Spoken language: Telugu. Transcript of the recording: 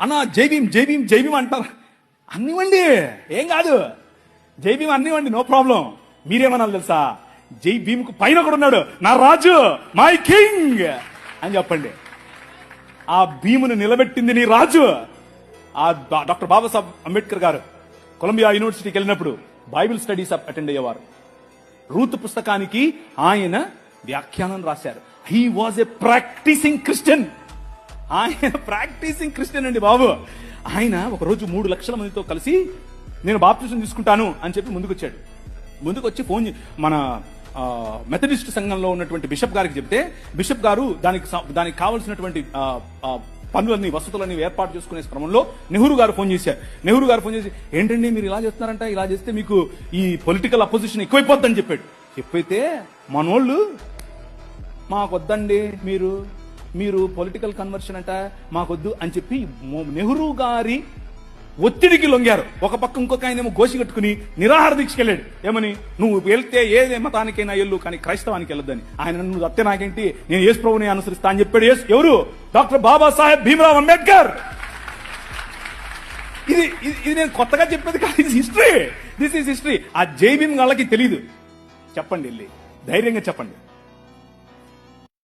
అన్న జై భీమ్ అంటారు. అన్నివ్వండి, ఏం కాదు, జై భీమ్ అన్నివ్వండి, నో ప్రాబ్లం. మీరేమన్నా తెలుసా, జై భీమ్ కు పైన కూడా ఉన్నాడు నా రాజు, మై కింగ్ అని చెప్పండి. ఆ భీమును నిలబెట్టింది నీ రాజు. ఆ డాక్టర్ బాబాసాహెబ్ అంబేద్కర్ గారు కొలంబియా యూనివర్సిటీకి వెళ్ళినప్పుడు బైబిల్ స్టడీస్ అటెండ్ అయ్యేవారు. రూత్ పుస్తకానికి ఆయన వ్యాఖ్యానం రాశారు. He was a practising Christian. ఆయన ప్రాక్టీసింగ్ క్రిస్టియన్ అండి బాబు. ఆయన ఒకరోజు 3 లక్షల మందితో కలిసి నేను బాప్టిజం తీసుకుంటాను అని చెప్పి ముందుకొచ్చి ఫోన్ మన మెథడిస్ట్ సంఘంలో ఉన్నటువంటి బిషప్ గారికి చెప్తే, బిషప్ గారు దానికి కావలసినటువంటి పనులన్నీ, వసతులన్నీ ఏర్పాటు చేసుకునే క్రమంలో నెహ్రూ గారు ఫోన్ చేశారు. నెహ్రూ గారు ఫోన్ చేసి, ఏంటండి మీరు ఇలా చేస్తున్నారంట, ఇలా చేస్తే మీకు ఈ పొలిటికల్ అపోజిషన్ ఎక్కువైపోద్దని చెప్పాడు. చెప్పైతే మనోళ్ళు మాకొద్దండి, మీరు పొలిటికల్ కన్వర్షన్ అంట మాకొద్దు అని చెప్పి నెహ్రూ గారి ఒత్తిడికి లొంగారు. ఒక పక్క ఇంకొక ఆయనేమో గోసి కట్టుకుని నిరాహార దీక్షకెళ్ళాడు. ఏమని, నువ్వు వెళ్తే ఏ మతానికైనా వెళ్ళు, కానీ క్రైస్తవానికి వెళ్ళొద్దని. ఆయన నువ్వు అత్తే నాకేంటి, నేను యేసు ప్రభువుని అనుసరిస్తా అని చెప్పాడు. ఎవరు? డాక్టర్ బాబాసాహెబ్ భీమ్రావ్ అంబేద్కర్. ఇది నేను కొత్తగా చెప్పేది కాదు, ఇది హిస్టరీ. This is history. ఆ జై భీమ్ వాళ్ళకి తెలీదు. చెప్పండి, వెళ్ళి ధైర్యంగా చెప్పండి.